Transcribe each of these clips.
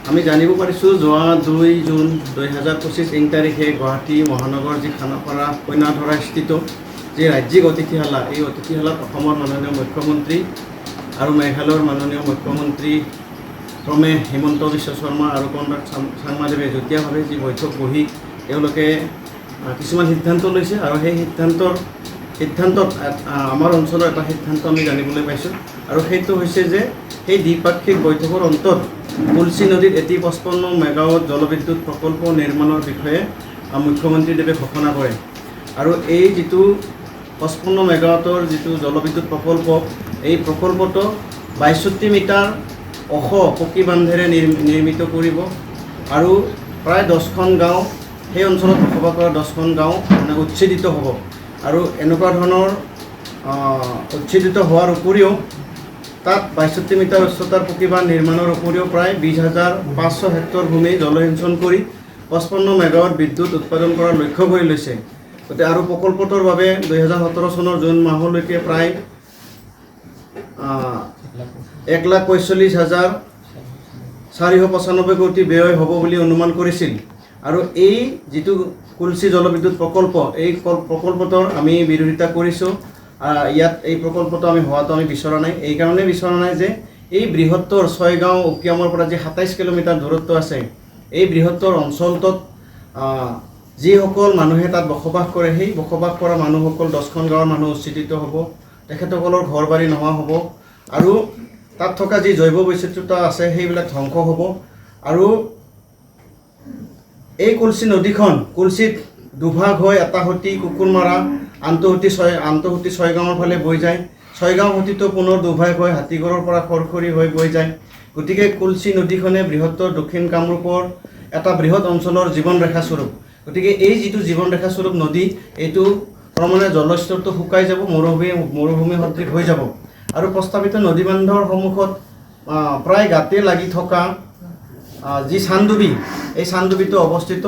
আমি জানিব পাৰিছোঁ যোৱা 2 জুন 2025 তাৰিখে গুৱাহাটী মহানগৰ যি খানাপাৰা কইনাধৰা স্থিত যি ৰাজ্যিক অতিথিশালা, এই অতিথিশালাত অসমৰ মাননীয় মুখ্যমন্ত্ৰী আৰু মেঘালয়ৰ মাননীয় মুখ্যমন্ত্ৰী ক্ৰমে হিমন্ত বিশ্ব শৰ্মা আৰু কনৰাড চাংমাদেৱে যুটীয়াভাৱে যি বৈঠক বহি তেওঁলোকে কিছুমান সিদ্ধান্ত লৈছে আৰু সেই সিদ্ধান্তত আমাৰ অঞ্চলৰ এটা সিদ্ধান্ত আমি জানিবলৈ পাইছোঁ আৰু সেইটো হৈছে যে সেই দ্বিপাক্ষিক বৈঠকৰ অন্তত কুলচি নদীত এটি 55 মেগাৱাট জলবিদ্যুৎ প্ৰকল্প নিৰ্মাণৰ বিষয়ে মুখ্যমন্ত্ৰীদেৱে ঘোষণা কৰে আৰু এই যিটো 55 মেগাৱাটৰ যিটো জলবিদ্যুৎ প্ৰকল্প, এই প্ৰকল্পটো 62 মিটাৰ ওখ পকী বান্ধেৰে নিৰ্মিত কৰিব আৰু প্ৰায় 10খন গাঁও, সেই অঞ্চলত বসবাস কৰা 10খন গাঁও মানে উচ্ছেদিত হ'ব আৰু এনেকুৱা ধৰণৰ উচ্ছেদিত হোৱাৰ উপৰিও তাত 62 মিটাৰ উচ্চতাৰ পকীবান্ধ নিৰ্মাণৰ উপৰিও প্ৰায় 20,500 হেক্টৰ ভূমি জলসিঞ্চন কৰি 55 মেগাৱাট বিদ্যুৎ উৎপাদন কৰাৰ লক্ষ্য কৰি লৈছে। গতিকে আৰু প্ৰকল্পটোৰ বাবে 2017 চনৰ জুন মাহলৈকে প্ৰায় 1,45,495 কোটি ব্যয় হ'ব বুলি অনুমান কৰিছিল আৰু এই যিটো কুলচি জলবিদ্যুৎ প্ৰকল্প, এই প্ৰকল্পটোৰ আমি বিৰোধিতা কৰিছোঁ। ইয়াত এই প্ৰকল্পটো আমি হোৱাটো আমি বিচৰা নাই, এই কাৰণেই বিচৰা নাই যে এই বৃহত্তৰ ছয়গাঁও উকিয়ামৰ পৰা যি 27 কিলোমিটাৰ দূৰত্ব আছে, এই বৃহত্তৰ অঞ্চলটোত যিসকল মানুহে তাত বসবাস কৰে, সেই বসবাস কৰা মানুহসকল 10খন গাঁৱৰ মানুহ উচ্ছেদিত হ'ব, তেখেতসকলৰ ঘৰ বাৰী নোহোৱা হ'ব আৰু তাত থকা যি জৈৱ বৈচিত্ৰতা আছে সেইবিলাক ধ্বংস হ'ব আৰু এই কুলচি নদীখন কুলচিত দুভাগ হৈ এটা সতি কুকুৰমাৰা আন্তঃসতি ছয়গাঁৱৰ ফালে বৈ যায়, ছয়গাঁও সতিটো পুনৰ দুভাগ হৈ হাতীগড়ৰ পৰা খৰখৰী হৈ বৈ যায়। গতিকে কুলচি নদীখনে বৃহত্তৰ দক্ষিণ কামৰূপৰ এটা বৃহৎ অঞ্চলৰ জীৱন ৰেখা স্বৰূপ। গতিকে এই যিটো জীৱন ৰেখা স্বৰূপ নদী, এইটো ক্ৰমান্বয়ে জলস্তৰটো শুকাই যাব, মৰুভূমি সদৃশ হৈ যাব আৰু প্ৰস্তাৱিত নদীবান্ধৰ সন্মুখত প্ৰায় গাঁতে লাগি থকা যি চান্দুবি, এই চান্দুবিটো অৱস্থিত।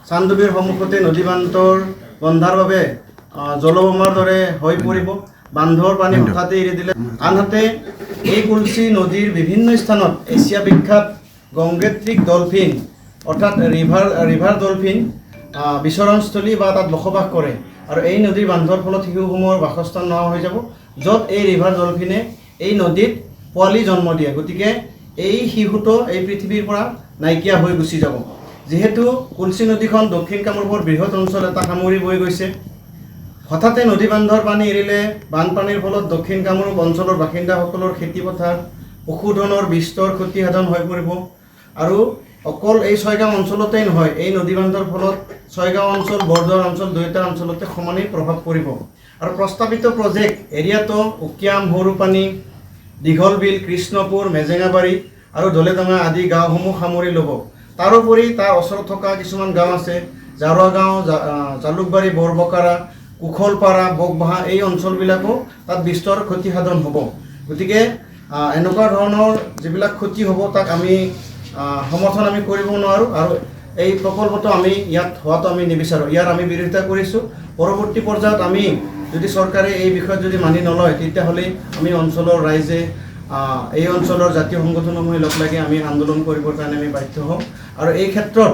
চান্দুবিৰ সন্মুখতে নদীবান্ধৰ বন্ধাৰ বাবে জলবোমাৰ দৰে হৈ পৰিব, বান্ধৰ পানী হঠাতে এৰি দিলে। আনহাতে এই কুলচি নদীৰ বিভিন্ন স্থানত এছিয়া বিখ্যাত গংগেট্ৰিক ডলফিন অৰ্থাৎ ৰিভাৰ ডলফিন বিচৰণস্থলী বা তাত বসবাস কৰে আৰু এই নদীৰ বান্ধৰ ফলত শিশুসমূহৰ বাসস্থান নোহোৱা হৈ যাব, য'ত এই ৰিভাৰ ডলফিনে এই নদীত পোৱালি জন্ম দিয়ে। গতিকে এই শিশুটো এই পৃথিৱীৰ পৰা নাইকিয়া হৈ গুচি যাব। যিহেতু কুলচি নদীখন দক্ষিণ কামৰূপৰ বৃহৎ অঞ্চল এটা সামৰি বৈ গৈছে, হঠাতে নদী বান্ধৰ পানী এৰিলে বানপানীৰ ফলত দক্ষিণ কামৰূপ অঞ্চলৰ বাসিন্দাসকলৰ খেতিপথাৰ পশুধনৰ বিস্তৰ ক্ষতিসাধন হৈ পৰিব আৰু অকল এই ছয়গাঁও অঞ্চলতেই নহয়, এই নদী বান্ধৰ ফলত ছয়গাঁও অঞ্চল, বৰদুৱাৰ অঞ্চল দুয়োটা অঞ্চলতে সমানেই প্ৰভাৱ পৰিব আৰু প্ৰস্তাৱিত প্ৰজেক্ট এৰিয়াটো উকিয়াম, সৰুপানী, দীঘলবিল, কৃষ্ণপুৰ, মেজেঙাবাৰী আৰু দলেডঙা আদি গাঁওসমূহ সামৰি ল'ব। তাৰোপৰি তাৰ ওচৰত থকা কিছুমান গাঁও আছে, জাৰুৱা গাঁও, জালুকবাৰী, বৰবকাৰা, কুশলপাৰা, বকবাহা, এই অঞ্চলবিলাকো তাত বিস্তৰ ক্ষতিসাধন হ'ব। গতিকে এনেকুৱা ধৰণৰ যিবিলাক ক্ষতি হ'ব তাক আমি সমৰ্থন আমি কৰিব নোৱাৰোঁ আৰু এই প্ৰকল্পটো আমি ইয়াত হোৱাটো আমি নিবিচাৰোঁ, ইয়াৰ আমি বিৰোধিতা কৰিছোঁ। পৰৱৰ্তী পৰ্যায়ত আমি যদি চৰকাৰে এই বিষয়ত যদি মানি নলয়, তেতিয়াহ'লে আমি অঞ্চলৰ ৰাইজে এই অঞ্চলৰ জাতীয় সংগঠনসমূহে লগ লাগি আমি আন্দোলন কৰিবৰ কাৰণে আমি বাধ্য হ'ম আৰু এই ক্ষেত্ৰত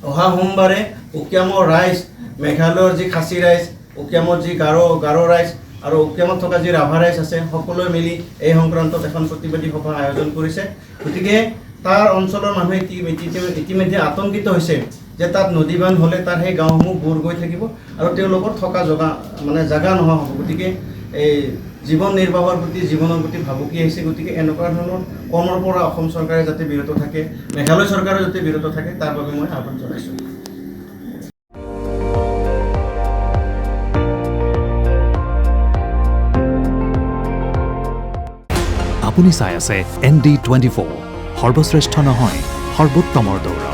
অহা সোমবাৰে উকিয়ামৰ ৰাইজ, মেঘালয়ৰ যি খাচী ৰাইজ, উকিয়ামৰ যি গাৰো ৰাইজ আৰু উকিয়ামত থকা যি ৰাভা ৰাইজ আছে, সকলোৱে মিলি এই সংক্ৰান্তত এখন প্ৰতিবাদী সভা আয়োজন কৰিছে। গতিকে তাৰ অঞ্চলৰ মানুহে ইতিমধ্যে আতংকিত হৈছে যে তাত নদীবান্ধ হ'লে তাৰ সেই গাঁওসমূহ বুৰ গৈ থাকিব আৰু তেওঁলোকৰ থকা জাগা নোহোৱা হ'ব। গতিকে এই জীৱন নিৰ্বাহৰ প্ৰতি, জীৱনৰ প্ৰতি ভাবুকি আহিছে। গতিকে এনেকুৱা ধৰণৰ কৰ্মৰ পৰা অসম চৰকাৰে যাতে বিৰত থাকে, মেঘালয় চৰকাৰে যাতে বিৰত থাকে, তাৰ বাবে মই আহ্বান জনাইছোঁ। আপুনি চাই আছে ND24, সৰ্বশ্ৰেষ্ঠ নহয়, সৰ্বোত্তমৰ দৌৰ।